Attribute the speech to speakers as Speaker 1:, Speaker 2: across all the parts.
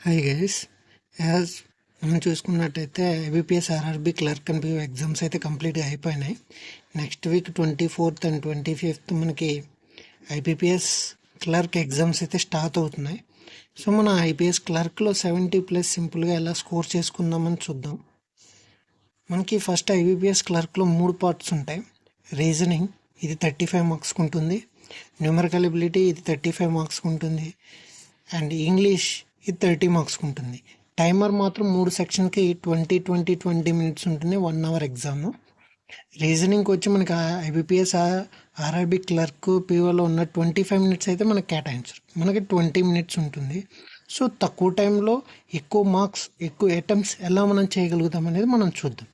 Speaker 1: Hi guys, as మనం చూసుకున్నట్టయితే IBPS RRB clerk and PO exams అయితే కంప్లీట్గా అయిపోయినాయి. Next week 24th and 25th మనకి ఐబీపీఎస్ క్లర్క్ ఎగ్జామ్స్ అయితే స్టార్ట్ అవుతున్నాయి. సో మన ఐపీఎస్ క్లర్క్లో 70+ సింపుల్గా ఎలా స్కోర్ చేసుకుందామని చూద్దాం. మనకి ఫస్ట్ ఐబీపీఎస్ క్లర్క్లో 3 పార్ట్స్ ఉంటాయి. రీజనింగ్ ఇది 35 మార్క్స్కి ఉంటుంది, న్యూమరికల్ ఎబిలిటీ ఇది 35 మార్క్స్కి ఉంటుంది, అండ్ ఇంగ్లీష్ ఇది 30 మార్క్స్కి ఉంటుంది. టైమర్ మాత్రం 3 సెక్షన్కి 20 మినిట్స్ ఉంటుంది, 1 అవర్ ఎగ్జామ్. రీజనింగ్కి వచ్చి మనకి ఐబీపీఎస్ ఆర్ఆర్బీ క్లర్క్ పిఓలో ఉన్న 25 మినిట్స్ అయితే మనకి కేటాయించరు, మనకి 20 మినిట్స్ ఉంటుంది. సో తక్కువ టైంలో ఎక్కువ మార్క్స్, ఎక్కువ అటెంప్ట్స్ ఎలా మనం చేయగలుగుతాం అనేది మనం చూద్దాం.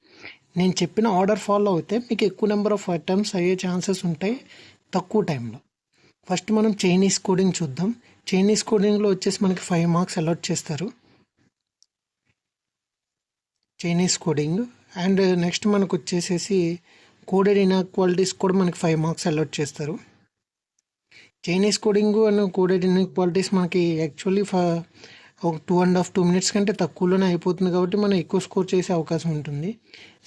Speaker 1: నేను చెప్పిన ఆర్డర్ ఫాలో అయితే మీకు ఎక్కువ నెంబర్ ఆఫ్ అటెంప్ట్స్ అయ్యే ఛాన్సెస్ ఉంటాయి తక్కువ టైంలో. ఫస్ట్ మనం చైనీస్ కోడింగ్ చూద్దాం. చైనీస్ కోడింగ్లో వచ్చేసి మనకి 5 మార్క్స్ అలాట్ చేస్తారు, చైనీస్ కోడింగ్. అండ్ నెక్స్ట్ మనకు వచ్చేసేసి కోడెడ్ ఇన్ఈక్వాలిటీస్ కూడా మనకి 5 మార్క్స్ అలాట్ చేస్తారు. Chinese coding and coded inequalities మనకి యాక్చువల్లీ ఒక 2.5 మినిట్స్ కంటే తక్కువలోనే అయిపోతుంది, కాబట్టి మనం ఎక్కువ స్కోర్ చేసే అవకాశం ఉంటుంది.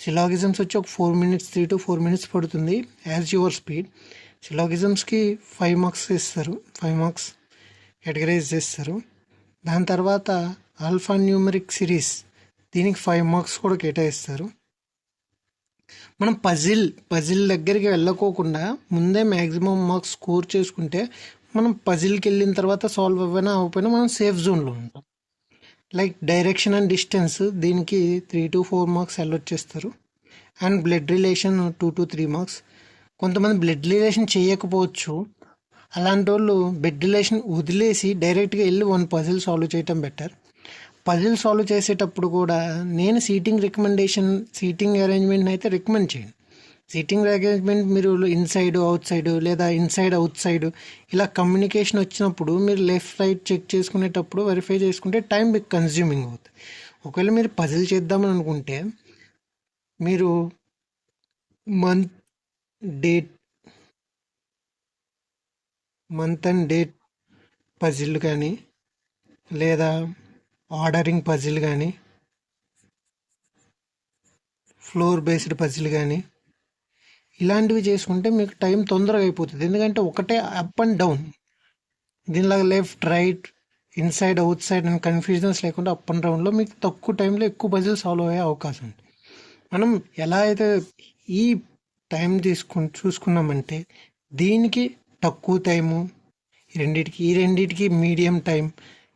Speaker 1: సిలాగిజమ్స్ వచ్చి ఒక 4 మినిట్స్, 3 to 4 మినిట్స్ పడుతుంది యాజ్ యువర్ స్పీడ్. సిలాగిజమ్స్కి 5 మార్క్స్ ఇస్తారు, 5 మార్క్స్ కేటగరైజ్ చేస్తారు. దాని తర్వాత ఆల్ఫా న్యూమరిక్ సిరీస్, దీనికి 5 మార్క్స్ కూడా కేటాయిస్తారు. మనం పజిల్ దగ్గరికి వెళ్ళకోకుండా ముందే మ్యాక్సిమం మార్క్స్ స్కోర్ చేసుకుంటే మనం పజిల్కి వెళ్ళిన తర్వాత సాల్వ్ అవ్వకపోయినా మనం సేఫ్ జోన్లో ఉంటాం. లైక్ డైరెక్షన్ అండ్ డిస్టెన్స్, దీనికి 3 to 4 మార్క్స్ అలాట్ చేస్తారు. And blood relation 2 to 3 marks. కొంతమంది బ్లడ్ రిలేషన్ చేయకపోవచ్చు, అలాంటి వాళ్ళు బ్లడ్ రిలేషన్ వదిలేసి డైరెక్ట్గా వెళ్ళి 1 పజిల్ సాల్వ్ చేయటం బెటర్. పజిల్ సాల్వ్ చేసేటప్పుడు కూడా నేను సీటింగ్ అరేంజ్మెంట్ అయితే రికమెండ్ చేయను. సీటింగ్ అరేంజ్మెంట్ మీరు ఇన్సైడ్ అవుట్ సైడ్ లేదా ఇన్సైడ్ అవుట్ సైడ్ ఇలా కమ్యూనికేషన్ వచ్చినప్పుడు మీరు లెఫ్ట్ రైట్ చెక్ చేసుకునేటప్పుడు వెరిఫై చేసుకుంటే టైం మీకు కన్జ్యూమింగ్ అవుతుంది. ఒకవేళ మీరు పజిల్ చేద్దామని అనుకుంటే మీరు మంత్ అండ్ డేట్ పజిల్ కానీ లేదా ఆర్డరింగ్ పజిల్ కానీ ఫ్లోర్ బేస్డ్ పజిల్ కానీ ఇలాంటివి చేసుకుంటే మీకు టైం తొందరగా అయిపోతుంది. ఎందుకంటే ఒకటే అప్ అండ్ డౌన్, దీనిలాగా left right inside outside అని కన్ఫ్యూజన్స్ లేకుండా అప్ అండ్ డౌన్లో మీకు తక్కువ టైంలో ఎక్కువ పజిల్ సాల్వ్ అయ్యే అవకాశం ఉంది. మనం ఎలా అయితే ఈ టైం చూసుకున్నామంటే దీనికి తక్కువ టైము, ఈ రెండింటికి మీడియం టైం,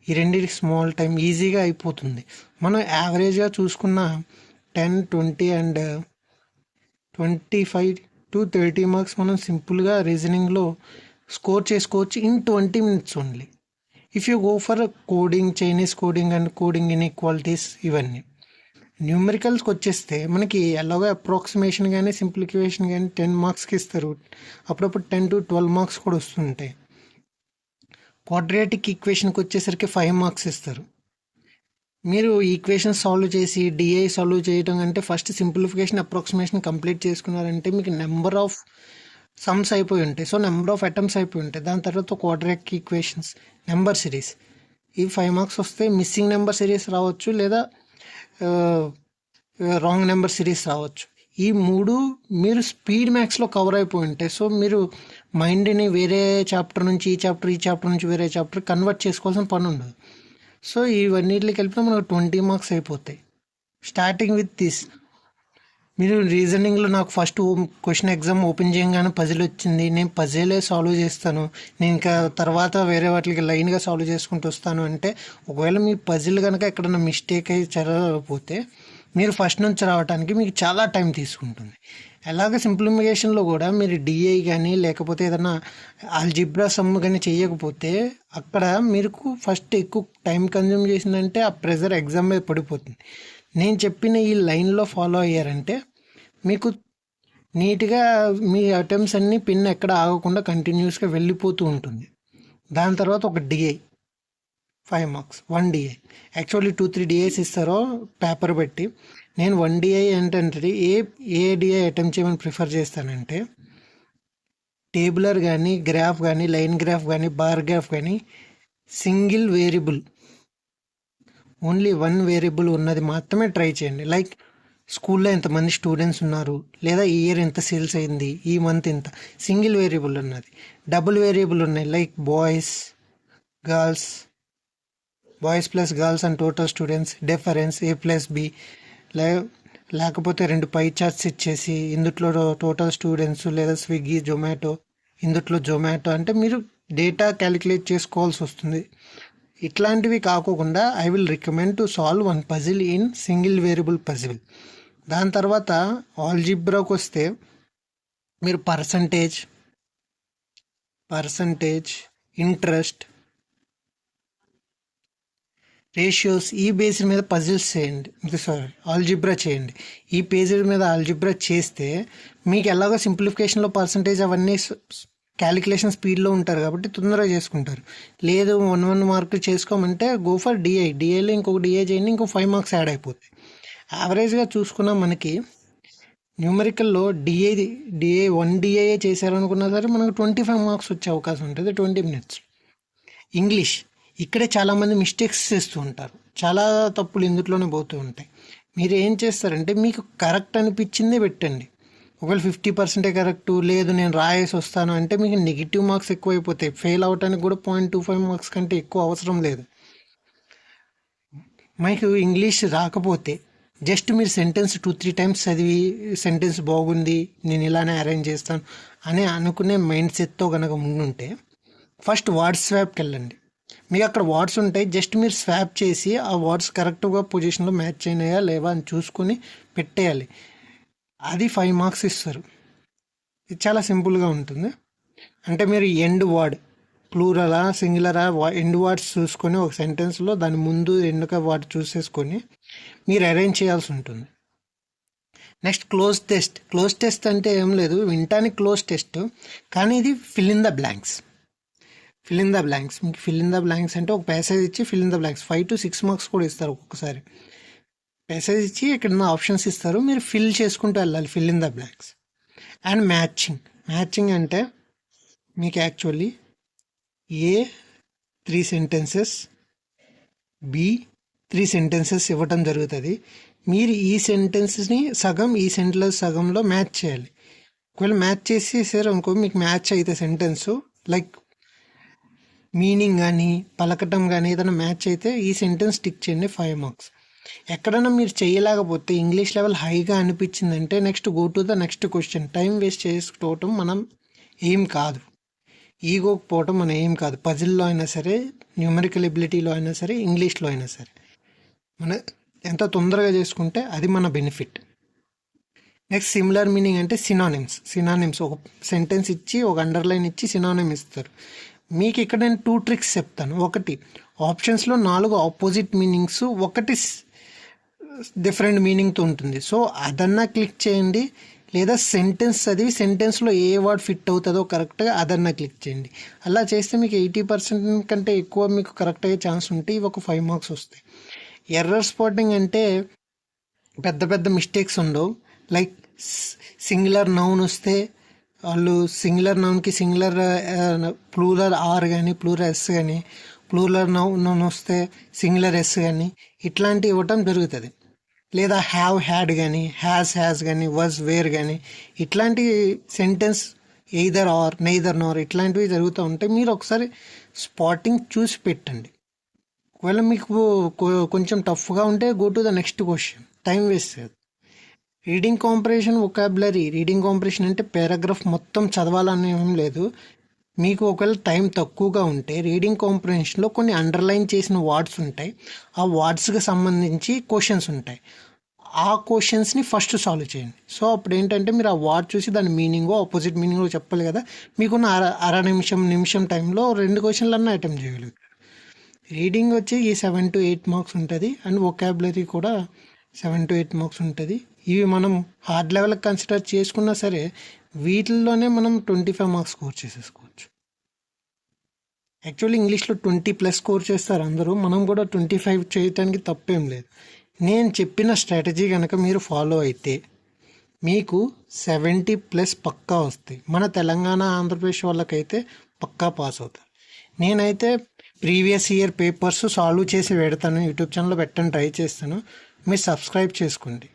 Speaker 1: ఈ రెండింటికి స్మాల్ టైం ఈజీగా అయిపోతుంది. మనం యావరేజ్గా చూసుకున్న 10, 20 అండ్ 25 to 30 మార్క్స్ మనం సింపుల్గా రీజనింగ్లో స్కోర్ చేసుకోవచ్చు in 20 minutes only. If you go for coding, Chinese coding and coding inequalities ఇవన్నీ. న్యూమరికల్స్కి వచ్చేస్తే మనకి ఎలాగో అప్రాక్సిమేషన్ కానీ సింప్లిఫికేషన్ కానీ 10 మార్క్స్కి ఇస్తారు, అప్పుడప్పుడు 10 to 12 మార్క్స్ కూడా వస్తుంటాయి. క్వాడ్రాటిక్ ఈక్వేషన్కి వచ్చేసరికి 5 మార్క్స్ ఇస్తారు. మీరు ఈక్వేషన్ సాల్వ్ చేసి డిఐ సాల్వ్ చేయడం అంటే ఫస్ట్ సింప్లిఫికేషన్ అప్రాక్సిమేషన్ కంప్లీట్ చేసుకున్నారంటే మీకు నెంబర్ ఆఫ్ సమ్స్ అయిపోయి ఉంటాయి, సో నెంబర్ ఆఫ్ అటెంప్ట్స్ అయిపోయి ఉంటాయి. దాని తర్వాత క్వాడ్రాటిక్ ఈక్వేషన్స్, నెంబర్ సిరీస్, ఇవి 5 మార్క్స్ వస్తే మిస్సింగ్ నెంబర్ సిరీస్ రావచ్చు లేదా రాంగ్ నెంబర్ సిరీస్ రావచ్చు. ఈ 3 మీరు స్పీడ్ మ్యాథ్స్లో కవర్ అయిపోయి ఉంటాయి. సో మీరు మైండ్ని వేరే చాప్టర్ నుంచి ఈ చాప్టర్ నుంచి వేరే చాప్టర్ కన్వర్ట్ చేసుకోవాల్సిన పని ఉండదు. సో ఇవన్నిటికి కలిపితే మనకు 20 మార్క్స్ అయిపోతాయి. స్టార్టింగ్ విత్ దిస్, మీరు రీజనింగ్లో నాకు ఫస్ట్ క్వశ్చన్ ఎగ్జామ్ ఓపెన్ చేయగానే పజిల్ వచ్చింది, నేను పజిలే సాల్వ్ చేస్తాను, నేను ఇంకా తర్వాత వేరే వాటికి లైన్గా సాల్వ్ చేసుకుంటూ వస్తాను అంటే, ఒకవేళ మీ పజిల్ కనుక ఎక్కడన్నా మిస్టేక్ అయ్యి చదవకపోతే మీరు ఫస్ట్ నుంచి రావడానికి మీకు చాలా టైం తీసుకుంటుంది. అలాగే సింప్లిఫికేషన్లో కూడా మీరు డిఐ కానీ లేకపోతే ఏదైనా ఆల్జిబ్రా సమ్ కానీ చేయకపోతే అక్కడ మీరు ఫస్ట్ ఎక్కువ టైం కన్జ్యూమ్ చేసిందంటే ఆ ప్రెజర్ ఎగ్జామ్ మీద పడిపోతుంది. నేను చెప్పిన ఈ లైన్లో ఫాలో అయ్యారంటే మీకు నీట్గా మీ అటెంప్ట్స్ అన్నీ పిన్ ఎక్కడ ఆగకుండా కంటిన్యూస్గా వెళ్ళిపోతూ ఉంటుంది. దాని తర్వాత ఒక డిఐ 5 మార్క్స్, 1 డిఐ. యాక్చువల్లీ 2-3 డిఐస్ ఇస్తారో పేపర్ బట్టి. నేను 1 డిఐ ఏంటంటే ఏ డిఐ అటెంప్ట్ చేయమని ప్రిఫర్ చేస్తానంటే టేబులర్ కానీ గ్రాఫ్ కానీ లైన్ గ్రాఫ్ కానీ బార్ గ్రాఫ్ కానీ single variable only one variable ఉన్నది మాత్రమే ట్రై చేయండి. లైక్ స్కూల్లో ఎంతమంది స్టూడెంట్స్ ఉన్నారు, లేదా ఈ ఇయర్ ఎంత సేల్స్ అయింది, ఈ మంత్ ఎంత. సింగిల్ వేరియబుల్ ఉన్నది. డబుల్ వేరియబుల్ ఉన్నాయి like girls boys plus girls and total students difference A+B. లేకపోతే 2 పై చార్ట్స్ ఇచ్చేసి ఇందుట్లో టోటల్ స్టూడెంట్స్ లేదా స్విగ్గీ జొమాటో, ఇందుట్లో జొమాటో అంటే మీరు డేటా క్యాలిక్యులేట్ చేసుకోవాల్సి వస్తుంది. ఇట్లాంటివి కాకుండా I will recommend to solve one puzzle in single variable puzzle. దాని తర్వాత ఆల్జిబ్రాకి వస్తే మీరు పర్సంటేజ్, ఇంట్రెస్ట్, రేషియోస్ ఈ బేస్ మీద పజిల్స్ చేయండి. ఆల్జిబ్రా చేయండి. ఈ పేజీ మీద ఆల్జిబ్రా చేస్తే మీకు ఎలాగో సింప్లిఫికేషన్లో పర్సంటేజ్ అవన్నీ క్యాలిక్యులేషన్ స్పీడ్లో ఉంటారు కాబట్టి తొందరగా చేసుకుంటారు. లేదు 1 మార్క్ చేసుకోమంటే గో ఫర్ డిఐలో ఇంకొక డిఐ చేయండి, ఇంకో 5 మార్క్స్ యాడ్ అయిపోతాయి. యావరేజ్గా చూసుకున్నా మనకి న్యూమరికల్లో డిఐ 1 డిఐ చేశారనుకున్నా సరే మనకు 25 మార్క్స్ వచ్చే అవకాశం ఉంటుంది 20 minutes. ఇంగ్లీష్ ఇక్కడే చాలామంది మిస్టేక్స్ చేస్తూ ఉంటారు. చాలా తప్పులు ఇందులోనే పోతూ ఉంటాయి. మీరు ఏం చేస్తారంటే మీకు కరెక్ట్ అనిపించిందే పెట్టండి. ఒకవేళ 50% కరెక్టు, లేదు నేను రాయేసి వస్తాను అంటే మీకు నెగిటివ్ మార్క్స్ ఎక్కువైపోతాయి. ఫెయిల్ అవడానికి కూడా 0.25 మార్క్స్ కంటే ఎక్కువ అవసరం లేదు. మీకు ఇంగ్లీష్ రాకపోతే జస్ట్ మీరు సెంటెన్స్ 2-3 times చదివి సెంటెన్స్ బాగుంది నేను ఇలానే అరేంజ్ చేస్తాను అని అనుకునే మైండ్ సెట్తో కనుక ఉండుంటే ఫస్ట్ వర్డ్ స్వాప్కి వెళ్ళండి. మీకు అక్కడ వర్డ్స్ ఉంటాయి, జస్ట్ మీరు స్వాప్ చేసి ఆ వర్డ్స్ కరెక్ట్గా పొజిషన్లో మ్యాచ్ అయినాయా లేవా అని చూసుకొని పెట్టేయాలి. అది 5 మార్క్స్ ఇస్తారు. ఇది చాలా సింపుల్గా ఉంటుంది. అంటే మీరు ఎండ్ వర్డ్ ప్లూరలా సింగులరా ఎండ్ వర్డ్స్ చూసుకొని ఒక సెంటెన్స్లో దాని ముందు ఎన్నుక వర్డ్ చూసేసుకొని మీరు అరేంజ్ చేయాల్సి ఉంటుంది. నెక్స్ట్ క్లోజ్ టెస్ట్ అంటే ఏం లేదు, వింటానికి క్లోజ్ టెస్ట్, కానీ ఇది ఫిల్ ఇన్ ద బ్లాంక్స్. మీకు ఫిల్ ఇన్ ద బ్లాంక్స్ అంటే ఒక ప్యాసేజ్ ఇచ్చి fill in the blanks 5 to 6 marks కూడా ఇస్తారు. ఒక్కొక్కసారి ప్యాసేజ్ ఇచ్చి ఇక్కడ ఆప్షన్స్ ఇస్తారు, మీరు ఫిల్ చేసుకుంటూ వెళ్ళాలి fill in the blanks. And matching అంటే మీకు actually A 3 sentences, B 3 sentences ఇవ్వటం జరుగుతుంది. మీరు ఈ సెంటెన్స్ని సగం ఈ సెంటెన్స్ సగంలో మ్యాచ్ చేయాలి. ఒకవేళ మ్యాచ్ చేసేసారు అనుకో మీకు మ్యాచ్ అయితే సెంటెన్స్ లైక్ మీనింగ్ కానీ పలకటం కానీ ఏదైనా మ్యాచ్ అయితే ఈ సెంటెన్స్ టిక్ చేయండి 5 మార్క్స్. ఎక్కడైనా మీరు చేయలేకపోతే ఇంగ్లీష్ లెవెల్ హైగా అనిపించిందంటే next go to the next question. Time waste చేసుకోవటం మనం ఏం కాదు, ఈగోకి పోవటం మన ఏం కాదు. పజిల్లో అయినా సరే, న్యూమరికల్ ఎబిలిటీలో అయినా సరే, ఇంగ్లీష్లో అయినా సరే మన ఎంత తొందరగా చేసుకుంటే అది మన బెనిఫిట్. నెక్స్ట్ సిమిలర్ మీనింగ్ అంటే సినానిమ్స్ ఒక సెంటెన్స్ ఇచ్చి ఒక అండర్లైన్ ఇచ్చి సినానిమ్ ఇస్తారు. మీకు ఇక్కడ నేను 2 ట్రిక్స్ చెప్తాను. ఒకటి, ఆప్షన్స్లో 4 ఆపోజిట్ మీనింగ్స్, ఒకటి డిఫరెంట్ మీనింగ్తో ఉంటుంది. సో అదన్నా క్లిక్ చేయండి, లేదా సెంటెన్స్ చదివి సెంటెన్స్లో ఏ వర్డ్ ఫిట్ అవుతుందో కరెక్ట్గా అదన్నా క్లిక్ చేయండి. అలా చేస్తే మీకు 80% కంటే ఎక్కువ మీకు కరెక్ట్ అయ్యే ఛాన్స్ ఉంటే ఇవి ఒక 5 మార్క్స్ వస్తాయి. ఎర్రర్ స్పాటింగ్ అంటే పెద్ద మిస్టేక్స్ ఉండవు. లైక్ సింగులర్ నౌన్ వస్తే వాళ్ళు సింగులర్ నౌన్కి సింగులర్ ప్లూరల్ ఆర్ కానీ ప్లూరల్ ఎస్ కానీ, ప్లూరల్ నౌన్ వస్తే సింగులర్ ఎస్ కానీ ఇట్లాంటివి ఇవ్వటం జరుగుతుంది. లేదా హ్యాడ్ కానీ హ్యాస్ కానీ వేర్ కానీ ఇట్లాంటి సెంటెన్స్ ఎయిదర్ ఆర్ నెయిదర్ నార్ ఇట్లాంటివి జరుగుతూ ఉంటాయి. మీరు ఒకసారి స్పాటింగ్ చూసి పెట్టండి. ఒకవేళ మీకు కొంచెం టఫ్గా ఉంటే go to the next question, time waste కాదు. Reading comprehension, vocabulary. Reading comprehension అంటే పారాగ్రాఫ్ మొత్తం చదవాలని ఏం లేదు. మీకు ఒకవేళ టైం తక్కువగా ఉంటే రీడింగ్ కాంప్రిహెన్షన్లో కొన్ని అండర్లైన్ చేసిన వర్డ్స్ ఉంటాయి, ఆ వర్డ్స్కి సంబంధించి క్వశ్చన్స్ ఉంటాయి. ఆ క్వశ్చన్స్ని ఫస్ట్ సాల్వ్ చేయండి. సో అప్పుడు ఏంటంటే మీరు ఆ వర్డ్ చూసి దాని మీనింగో ఆపోజిట్ మీనింగో చెప్పాలి కదా, మీకున్న అర నిమిషం టైంలో 2 క్వశ్చన్లన్నా అటెంప్ట్ చేయగలుగుతారు. రీడింగ్ వచ్చి ఈ 7 to 8 మార్క్స్ ఉంటుంది, అండ్ వొకాబులరీ కూడా 7 to 8 మార్క్స్ ఉంటుంది. ఇవి మనం హార్డ్ లెవెల్కి కన్సిడర్ చేసుకున్నా సరే వీటిల్లోనే మనం 25 మార్క్స్ స్కోర్ చేసేసుకోవచ్చు. యాక్చువల్లీ ఇంగ్లీష్లో 20+ స్కోర్ చేస్తారు అందరూ, మనం కూడా 25 చేయటానికి తప్పేం లేదు. నేను చెప్పిన స్ట్రాటజీ కనుక మీరు ఫాలో అయితే మీకు 70+ పక్కా వస్తాయి. మన తెలంగాణ ఆంధ్రప్రదేశ్ వాళ్ళకైతే పక్కా పాస్ అవుతారు. నేనైతే ప్రీవియస్ ఇయర్ పేపర్స్ సాల్వ్ చేసి పెడతాను. యూట్యూబ్ ఛానల్లో పెట్టని ట్రై చేస్తాను. మీరు సబ్స్క్రైబ్ చేసుకోండి.